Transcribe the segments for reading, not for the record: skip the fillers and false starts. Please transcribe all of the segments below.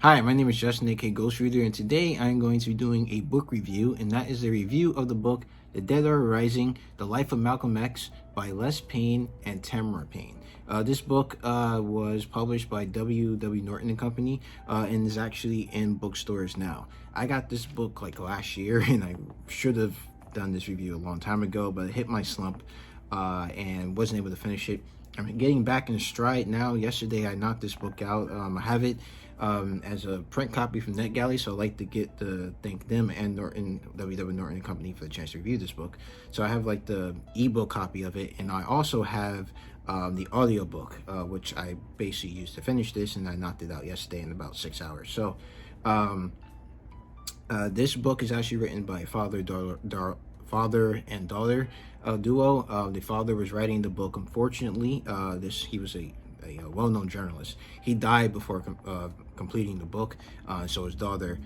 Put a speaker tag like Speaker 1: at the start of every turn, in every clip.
Speaker 1: Hi, my name is Justin, aka Ghost Reader, and today I'm going to be doing a book review, and that is a review of the book The Dead Are Rising, The Life of Malcolm X by Les Payne and Tamara Payne. This book was published by WW Norton and Company and is actually in bookstores now. I got this book like last year, and I should have done this review a long time ago, but it hit my slump and wasn't able to finish it. I'm getting back in stride now. Yesterday, I knocked this book out. I have it as a print copy from NetGalley, so I'd like to thank them and WW Norton and Company for the chance to review this book. So I have like the ebook copy of it, and I also have the audiobook, which I basically used to finish this, and I knocked it out yesterday in about 6 hours. So this book is actually written by father and daughter duo. The father was writing the book. Unfortunately, he was a well-known journalist. He died before completing the book, so his daughter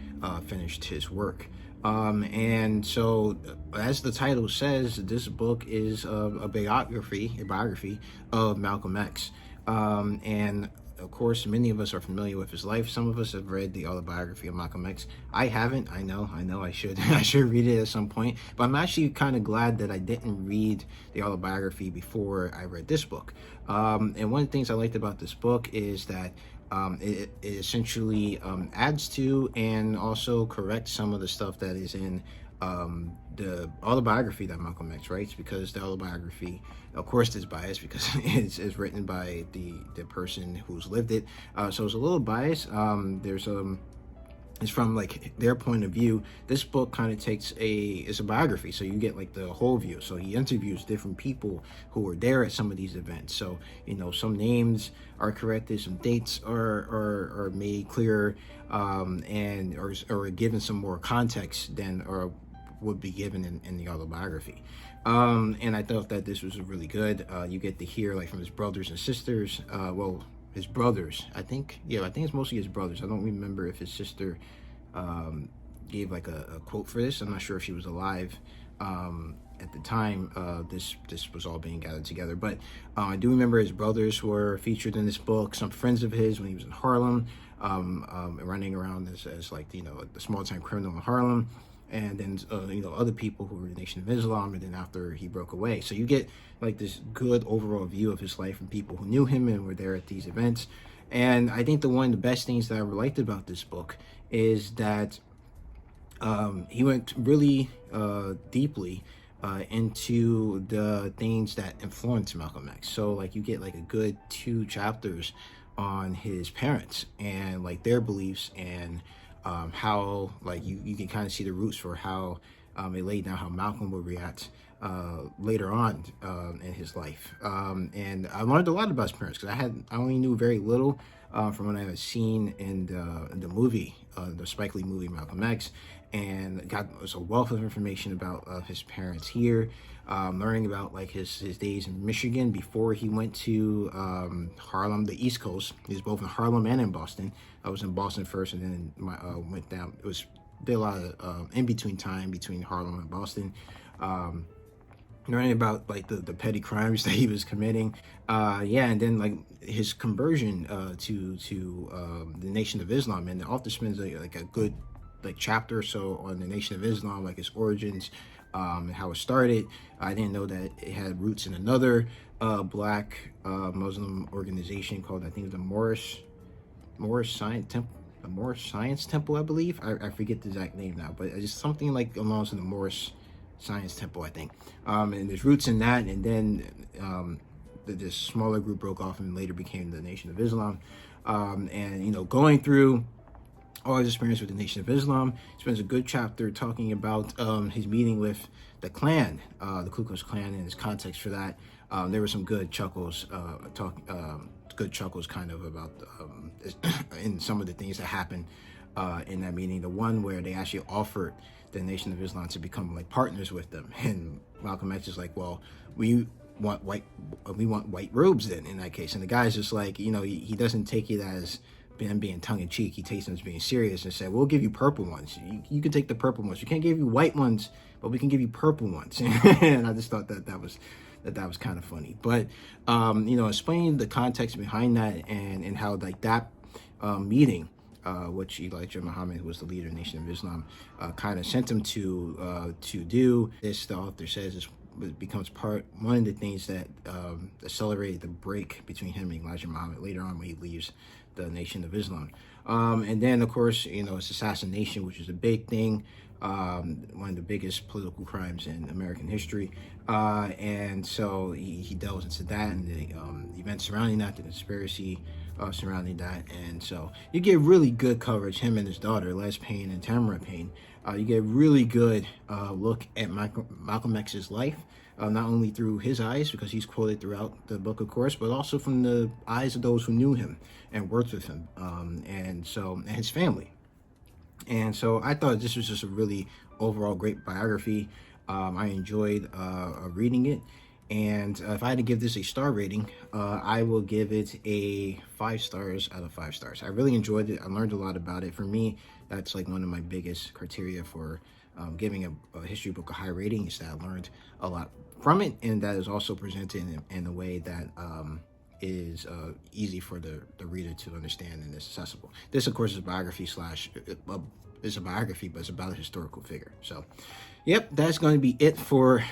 Speaker 1: finished his work. And so, as the title says, this book is a biography of Malcolm X. And of course, many of us are familiar with his life. Some of us have read the autobiography of Malcolm X. I haven't. I know. I should. I should read it at some point. But I'm actually kind of glad that I didn't read the autobiography before I read this book. And one of the things I liked about this book is that it essentially adds to and also corrects some of the stuff that is in the autobiography that Malcolm X writes, because the autobiography, of course, there's bias because it's written by the person who's lived it. So it's a little biased. It's from like their point of view. This book kind of it's a biography, so you get like the whole view. So he interviews different people who were there at some of these events. So some names are corrected, some dates are made clearer, and or given some more context than or would be given in the autobiography. And I thought that this was really good. You get to hear like from his brothers and sisters. His brothers, I think it's mostly his brothers. I don't remember if his sister gave like a quote for this. I'm not sure if she was alive at the time this was all being gathered together, but I do remember his brothers were featured in this book. Some friends of his when he was in Harlem, running around as like a small-time criminal in Harlem. And then other people who were in the Nation of Islam, and then after he broke away. So you get like this good overall view of his life from people who knew him and were there at these events. And I think one of the best things that I liked about this book is that he went really deeply into the things that influenced Malcolm X. So like you get like a good 2 chapters on his parents and like their beliefs, and how like you can kind of see the roots for how it laid down how Malcolm would react later on in his life. And I learned a lot about his parents because I only knew very little from what I had seen in the movie, the Spike Lee movie Malcolm X, and got a wealth of information about his parents here. Learning about like his days in Michigan before he went to Harlem, the East Coast. He was both in Harlem and in Boston. I was in Boston first, and then went down. Did a lot of in between time between Harlem and Boston. Learning about like the petty crimes that he was committing, and then like his conversion to the Nation of Islam, and the author spends like a good like chapter or so on the Nation of Islam, like its origins, and how it started. I didn't know that it had roots in another black Muslim organization called, I think, the Moorish Science Temple, I believe. I forget the exact name now, but it's something like along to the Moorish Science Temple, I think. And there's roots in that, and then this smaller group broke off and later became the Nation of Islam. And going through all his experience with the Nation of Islam, he spends a good chapter talking about his meeting with the Klan, the Ku Klux Klan, and his context for that. There were some good chuckles, kind of about in some of the things that happened in that meeting. The one where they actually offered the Nation of Islam to become like partners with them, and Malcolm X is like, well, we want white robes then in that case. And the guy's just like, he doesn't take it as being tongue-in-cheek. He takes them as being serious and said, we'll give you purple ones. You can take the purple ones. We can't give you white ones, but we can give you purple ones. And I just thought that was kind of funny. But explaining the context behind that, and how like that meeting which Elijah Muhammad was the leader of the Nation of Islam, kind of sent him to do. This, the author says, is becomes one of the things that accelerated the break between him and Elijah Muhammad later on when he leaves the Nation of Islam. And then, of course, his assassination, which is a big thing, one of the biggest political crimes in American history. And so he delves into that and the events surrounding that, the conspiracy surrounding that. And so you get really good coverage, him and his daughter, Les Payne and Tamara Payne. You get really good look at Malcolm X's life, not only through his eyes, because he's quoted throughout the book, of course, but also from the eyes of those who knew him and worked with him, and his family. And so I thought this was just a really overall great biography. I enjoyed reading it. And if I had to give this a star rating, I will give it a 5 stars out of 5 stars. I really enjoyed it. I learned a lot about it. For me, that's like one of my biggest criteria for giving a history book a high rating, is that I learned a lot from it, and that is also presented in a way that is easy for the reader to understand and is accessible. This, of course, is a biography it's a biography, but it's about a historical figure. So, yep, that's going to be it for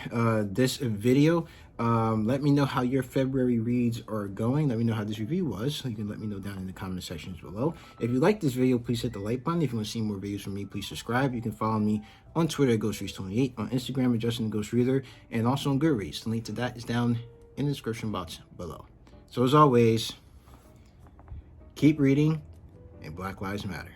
Speaker 1: this video. Let me know how your February reads are going. Let me know how this review was. You can let me know down in the comment sections below. If you like this video, please hit the like button. If you want to see more videos from me, please subscribe. You can follow me on Twitter at GhostReads28, on Instagram at Justin the Ghost Reader, and also on Goodreads. The link to that is down in the description box below. So as always, keep reading, and Black Lives Matter.